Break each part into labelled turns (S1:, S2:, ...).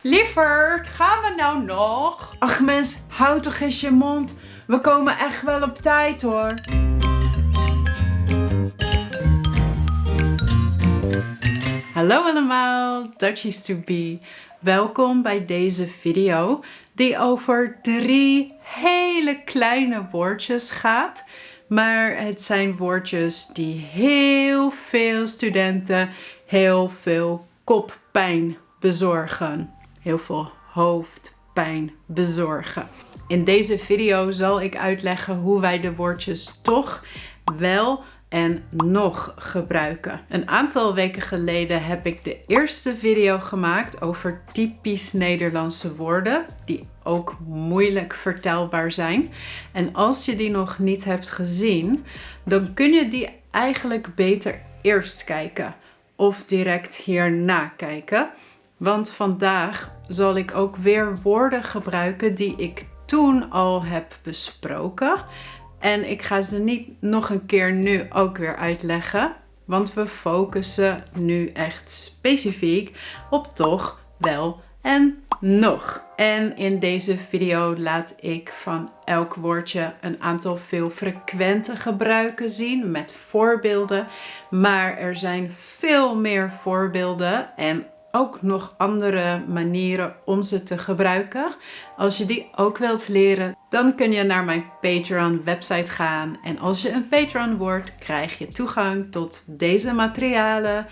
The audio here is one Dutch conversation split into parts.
S1: Lieverd, gaan we nou nog?
S2: Ach mens, houd toch eens je mond. We komen echt wel op tijd hoor.
S1: Hallo allemaal, Dutchies to be. Welkom bij deze video die over 3 hele kleine woordjes gaat. Maar het zijn woordjes die heel veel studenten heel veel koppijn bezorgen. Heel veel hoofdpijn bezorgen. In deze video zal ik uitleggen hoe wij de woordjes toch, wel en nog gebruiken. Een aantal weken geleden heb ik de eerste video gemaakt over typisch Nederlandse woorden die ook moeilijk vertelbaar zijn. En als je die nog niet hebt gezien, dan kun je die eigenlijk beter eerst kijken of direct hierna kijken. Want vandaag zal ik ook weer woorden gebruiken die ik toen al heb besproken. En ik ga ze niet nog een keer nu ook weer uitleggen. Want we focussen nu echt specifiek op toch, wel en nog. En in deze video laat ik van elk woordje een aantal veel frequente gebruiken zien met voorbeelden. Maar er zijn veel meer voorbeelden en ook nog andere manieren om ze te gebruiken. Als je die ook wilt leren, dan kun je naar mijn Patreon website gaan. En als je een Patreon wordt, krijg je toegang tot deze materialen,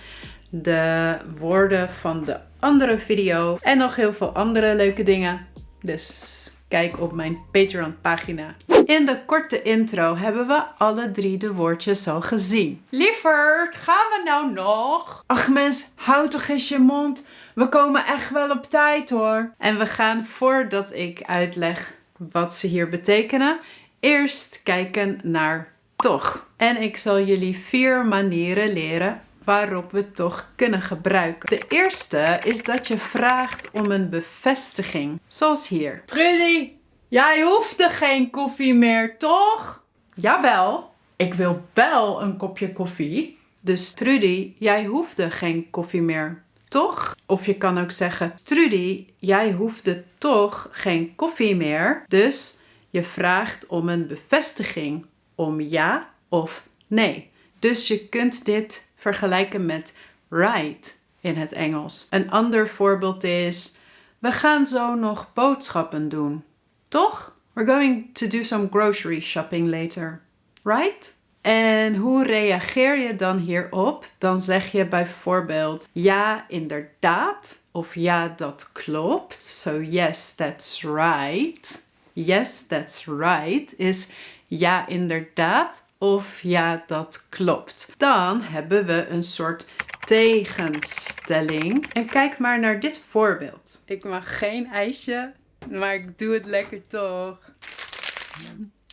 S1: de woorden van de andere video en nog heel veel andere leuke dingen. Dus kijk op mijn Patreon pagina. In de korte intro hebben we alle 3 de woordjes al gezien. Lieverd, gaan we nou nog?
S2: Ach mens, houd toch eens je mond. We komen echt wel op tijd hoor.
S1: En we gaan, voordat ik uitleg wat ze hier betekenen, eerst kijken naar toch. En ik zal jullie 4 manieren leren waarop we toch kunnen gebruiken. De eerste is dat je vraagt om een bevestiging. Zoals hier.
S2: Trudy, jij hoefde geen koffie meer, toch?
S1: Jawel, ik wil wel een kopje koffie. Dus Trudy, jij hoefde geen koffie meer, toch? Of je kan ook zeggen, Trudy, jij hoefde toch geen koffie meer. Dus je vraagt om een bevestiging, om ja of nee. Dus je kunt dit vergelijken met right in het Engels. Een ander voorbeeld is, we gaan zo nog boodschappen doen, toch? We're going to do some grocery shopping later, right? En hoe reageer je dan hierop? Dan zeg je bijvoorbeeld ja, inderdaad. Of ja, dat klopt. So yes, that's right. Yes, that's right is ja, inderdaad. Of ja, dat klopt. Dan hebben we een soort tegenstelling. En kijk maar naar dit voorbeeld. Ik mag geen ijsje, maar ik doe het lekker toch.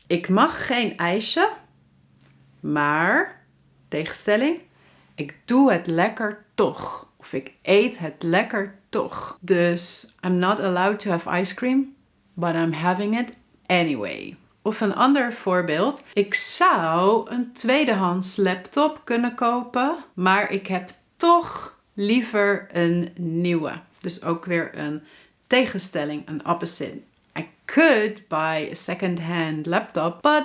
S1: Ik mag geen ijsje, maar, tegenstelling, ik doe het lekker toch. Of ik eet het lekker toch. Dus I'm not allowed to have ice cream, but I'm having it anyway. Of een ander voorbeeld. Ik zou een tweedehands laptop kunnen kopen, maar ik heb toch liever een nieuwe. Dus ook weer een tegenstelling, een opposite. I could buy a second-hand laptop, but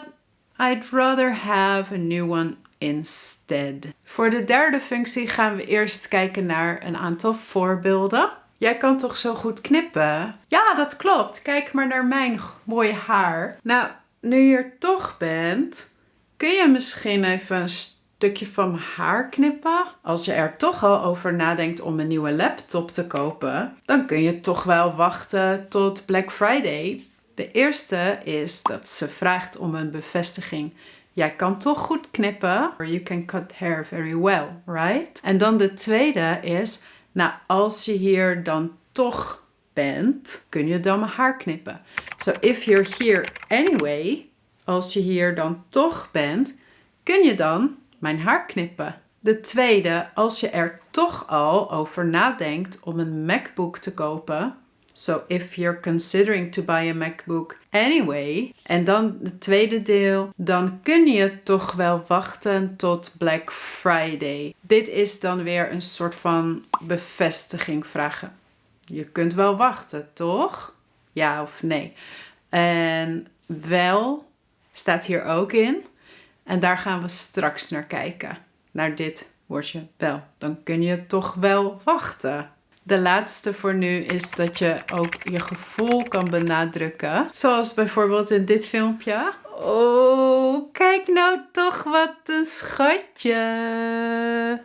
S1: I'd rather have a new one instead. Voor de derde functie gaan we eerst kijken naar een aantal voorbeelden. Jij kan toch zo goed knippen? Ja, dat klopt. Kijk maar naar mijn mooie haar. Nou, nu je er toch bent, kun je misschien even een stukje van mijn haar knippen? Als je er toch al over nadenkt om een nieuwe laptop te kopen, dan kun je toch wel wachten tot Black Friday. De eerste is dat ze vraagt om een bevestiging. Jij kan toch goed knippen? Or you can cut hair very well, right? En dan de tweede is, nou, als je hier dan toch bent, kun je dan mijn haar knippen. So if you're here anyway, als je hier dan toch bent, kun je dan mijn haar knippen. De tweede, als je er toch al over nadenkt om een MacBook te kopen. So if you're considering to buy a MacBook anyway. En dan de tweede deel, dan kun je toch wel wachten tot Black Friday. Dit is dan weer een soort van bevestiging vragen. Je kunt wel wachten, toch? Ja of nee? En wel staat hier ook in. En daar gaan we straks naar kijken. Naar dit woordje wel. Dan kun je toch wel wachten. De laatste voor nu is dat je ook je gevoel kan benadrukken. Zoals bijvoorbeeld in dit filmpje. Oh, kijk nou toch wat een schatje.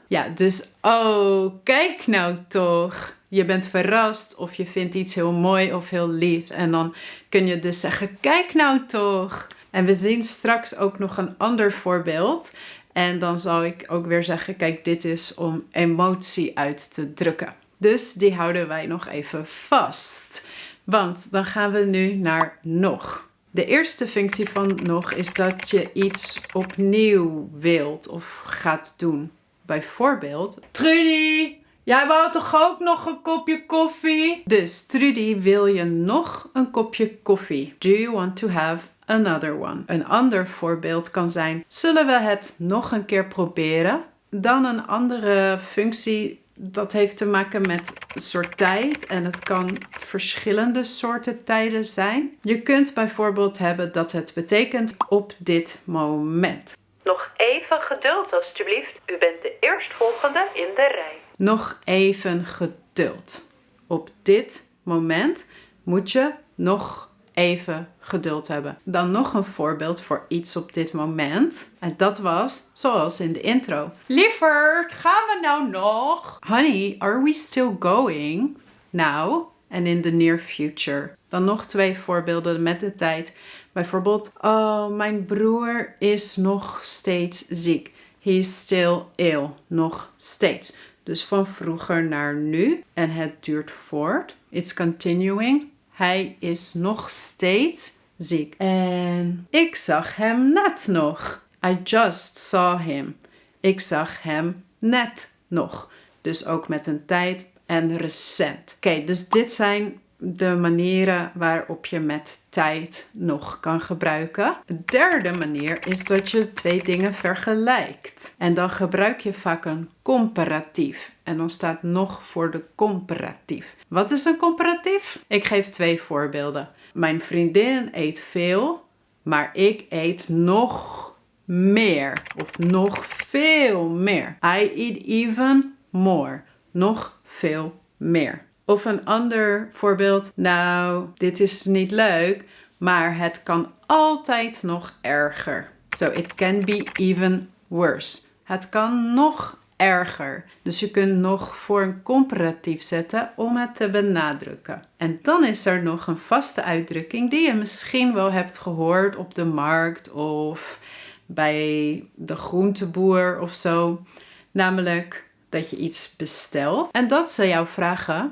S1: Ja, dus oh, kijk nou toch. Je bent verrast of je vindt iets heel mooi of heel lief. En dan kun je dus zeggen, kijk nou toch. En we zien straks ook nog een ander voorbeeld. En dan zal ik ook weer zeggen, kijk, dit is om emotie uit te drukken. Dus die houden wij nog even vast. Want dan gaan we nu naar nog. De eerste functie van nog is dat je iets opnieuw wilt of gaat doen. Bijvoorbeeld,
S2: Trudy, jij wou toch ook nog een kopje koffie?
S1: dus Trudy, wil je nog een kopje koffie? Do you want to have another one? Een ander voorbeeld kan zijn, zullen we het nog een keer proberen? Dan een andere functie, dat heeft te maken met een soort tijd en het kan verschillende soorten tijden zijn. Je kunt bijvoorbeeld hebben dat het betekent op dit moment.
S3: Nog even geduld alstublieft. U bent de eerstvolgende in de rij.
S1: Nog even geduld. Op dit moment moet je nog even geduld hebben. Dan nog een voorbeeld voor iets op dit moment. En dat was zoals in de intro.
S2: Lieverd, gaan we nou nog?
S1: Honey, are we still going? Now and in the near future. Dan nog 2 voorbeelden met de tijd. Bijvoorbeeld, oh, mijn broer is nog steeds ziek. He is still ill. Nog steeds. Dus van vroeger naar nu. En het duurt voort. It's continuing. Hij is nog steeds ziek. En ik zag hem net nog. I just saw him. Ik zag hem net nog. Dus ook met een tijd en recent. Oké, dus dit zijn de manieren waarop je met tijd nog kan gebruiken. De derde manier is dat je 2 dingen vergelijkt. En dan gebruik je vaak een comparatief. En dan staat nog voor de comparatief. Wat is een comparatief? Ik geef 2 voorbeelden. Mijn vriendin eet veel, maar ik eet nog meer. Of nog veel meer. I eat even more. Nog veel meer. Of een ander voorbeeld. Nou, dit is niet leuk, maar het kan altijd nog erger. So it can be even worse. Het kan nog erger. Dus je kunt nog voor een comparatief zetten om het te benadrukken. En dan is er nog een vaste uitdrukking die je misschien wel hebt gehoord op de markt of bij de groenteboer of zo. Namelijk dat je iets bestelt en dat ze jou vragen,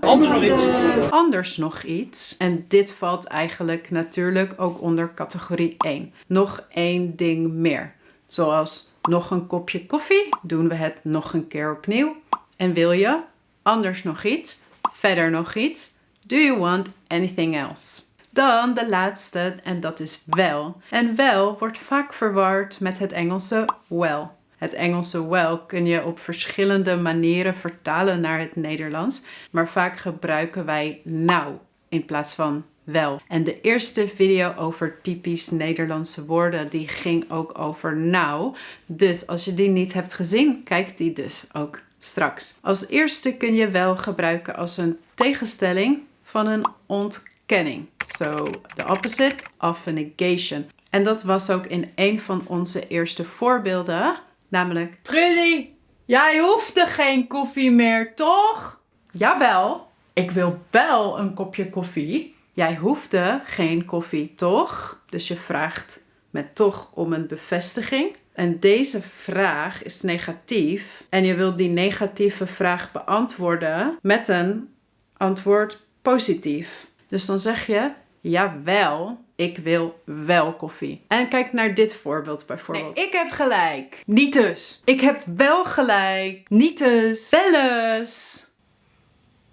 S1: anders nog iets. En dit valt eigenlijk natuurlijk ook onder categorie 1. Nog 1 ding meer. Zoals nog een kopje koffie, doen we het nog een keer opnieuw. En wil je anders nog iets, verder nog iets? Do you want anything else? Dan de laatste en dat is wel. En wel wordt vaak verward met het Engelse well. Het Engelse well kun je op verschillende manieren vertalen naar het Nederlands. Maar vaak gebruiken wij nou in plaats van wel. En de eerste video over typisch Nederlandse woorden, die ging ook over nou. Dus als je die niet hebt gezien, kijk die dus ook straks. Als eerste kun je wel gebruiken als een tegenstelling van een ontkenning. So, the opposite of a negation. En dat was ook in een van onze eerste voorbeelden. Namelijk,
S2: Trudy, jij hoefde geen koffie meer, toch?
S1: jawel, ik wil wel een kopje koffie. Jij hoefde geen koffie, toch? Dus je vraagt met toch om een bevestiging. En deze vraag is negatief. En je wilt die negatieve vraag beantwoorden met een antwoord positief. Dus dan zeg je, jawel, ik wil wel koffie. En kijk naar dit voorbeeld bijvoorbeeld.
S2: Nee, ik heb gelijk.
S1: Niet dus. Ik heb wel gelijk. Niet dus. Wel eens.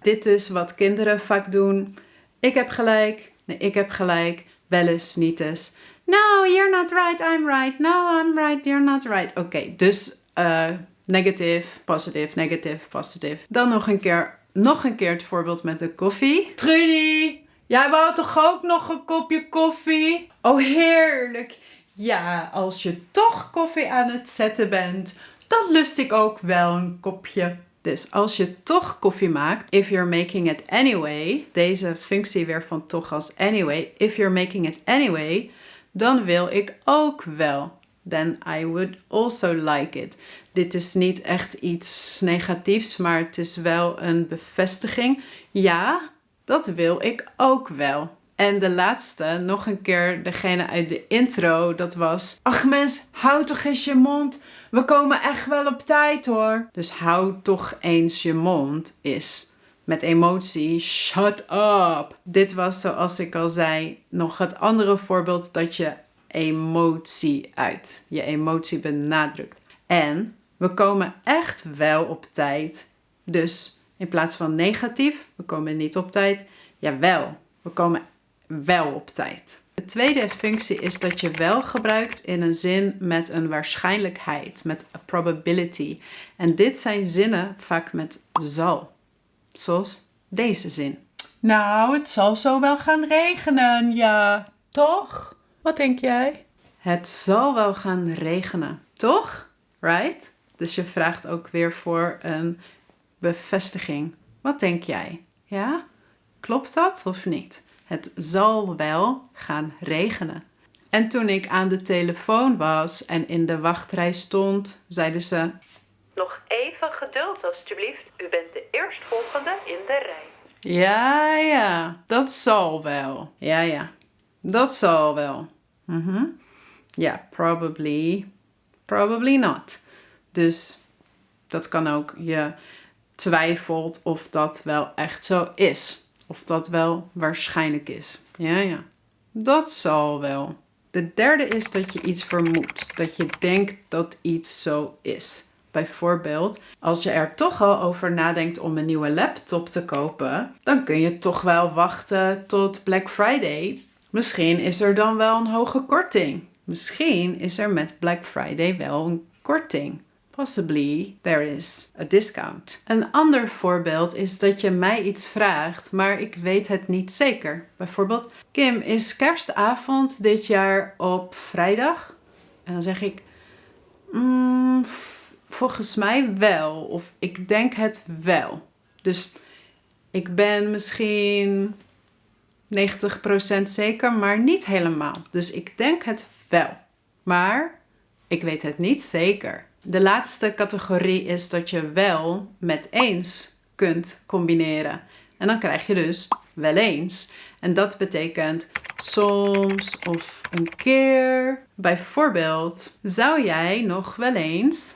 S1: Dit is wat kinderen vaak doen. Ik heb gelijk. Nee, ik heb gelijk. Wel eens, niet eens. No, you're not right, I'm right. No, I'm right, you're not right. Oké, dus negative, positive, negative, positive. Dan nog een keer Nog een keer het voorbeeld met de koffie.
S2: Trudy, jij wou toch ook nog een kopje koffie?
S1: Oh, heerlijk. Ja, als je toch koffie aan het zetten bent, dan lust ik ook wel een kopje. Dus als je toch koffie maakt, if you're making it anyway, deze functie weer van toch als anyway, if you're making it anyway, dan wil ik ook wel. Then I would also like it. Dit is niet echt iets negatiefs, maar het is wel een bevestiging. Ja, dat wil ik ook wel. En de laatste, nog een keer degene uit de intro, dat was...
S2: Ach mens, hou toch eens je mond. We komen echt wel op tijd hoor.
S1: Dus hou toch eens je mond is met emotie shut up. Dit was, zoals ik al zei, nog het andere voorbeeld dat je emotie uit. Je emotie benadrukt. En we komen echt wel op tijd. Dus in plaats van negatief, we komen niet op tijd. Jawel, we komen wel op tijd. De tweede functie is dat je wel gebruikt in een zin met een waarschijnlijkheid, met a probability. En dit zijn zinnen vaak met zal. Zoals deze zin.
S2: Nou, het zal zo wel gaan regenen, ja. Toch? Wat denk jij?
S1: Het zal wel gaan regenen, toch? Right? Dus je vraagt ook weer voor een bevestiging. Wat denk jij? Ja? Klopt dat of niet? Het zal wel gaan regenen. En toen ik aan de telefoon was en in de wachtrij stond, zeiden ze...
S3: Nog even geduld alstublieft. U bent de eerstvolgende in de rij.
S1: Ja, dat zal wel. Ja, dat zal wel. Ja, probably not. Dus dat kan ook. Je twijfelt of dat wel echt zo is. Of dat wel waarschijnlijk is. Ja, dat zal wel. De derde is dat je iets vermoedt. Dat je denkt dat iets zo is. Bijvoorbeeld, als je er toch al over nadenkt om een nieuwe laptop te kopen, dan kun je toch wel wachten tot Black Friday. Misschien is er dan wel een hoge korting. Misschien is er met Black Friday wel een korting. Possibly there is a discount. Een ander voorbeeld is dat je mij iets vraagt, maar ik weet het niet zeker. Bijvoorbeeld, Kim, is kerstavond dit jaar op vrijdag? En dan zeg ik, volgens mij wel. Of ik denk het wel. Dus ik ben misschien 90% zeker, maar niet helemaal. Dus ik denk het wel. Maar ik weet het niet zeker. De laatste categorie is dat je wel met eens kunt combineren. En dan krijg je dus wel eens. En dat betekent soms of een keer. Bijvoorbeeld, zou jij nog wel eens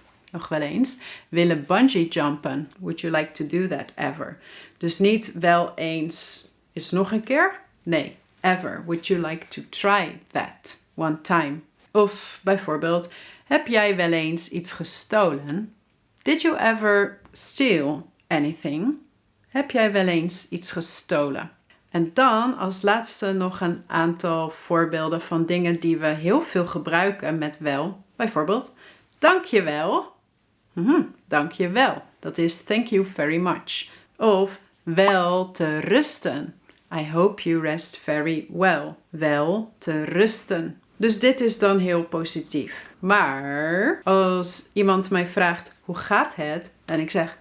S1: willen bungee jumpen? Would you like to do that ever? Dus niet wel eens is nog een keer. Nee, ever. Would you like to try that one time? Of bijvoorbeeld, heb jij wel eens iets gestolen? Did you ever steal anything? Heb jij wel eens iets gestolen? En dan als laatste nog een aantal voorbeelden van dingen die we heel veel gebruiken met wel. Bijvoorbeeld, dankjewel. Dankjewel. Dat is thank you very much. Of wel te rusten. I hope you rest very well. Wel te rusten. Dus dit is dan heel positief. Maar als iemand mij vraagt, hoe gaat het? En ik zeg,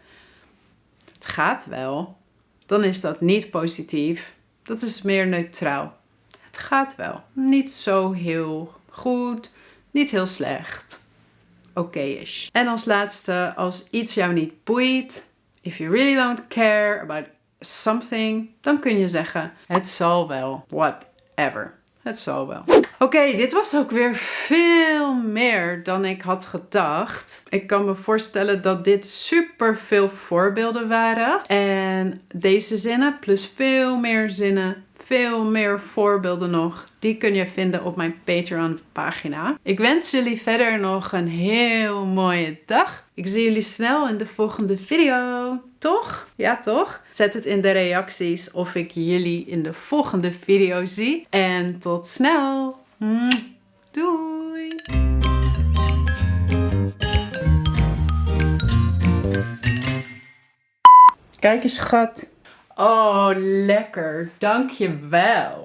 S1: het gaat wel. Dan is dat niet positief. Dat is meer neutraal. Het gaat wel. Niet zo heel goed. Niet heel slecht. Oké-ish. En als laatste, als iets jou niet boeit. If you really don't care about something. Dan kun je zeggen, het zal wel. Whatever. Het zal wel. Oké, dit was ook weer veel meer dan ik had gedacht. Ik kan me voorstellen dat dit super veel voorbeelden waren. En deze zinnen plus veel meer zinnen, veel meer voorbeelden nog, die kun je vinden op mijn Patreon pagina. Ik wens jullie verder nog een heel mooie dag. Ik zie jullie snel in de volgende video. Toch? Ja, toch? Zet het in de reacties of ik jullie in de volgende video zie. En tot snel. Doei!
S2: Kijk eens, schat.
S1: Oh, lekker. Dank je wel.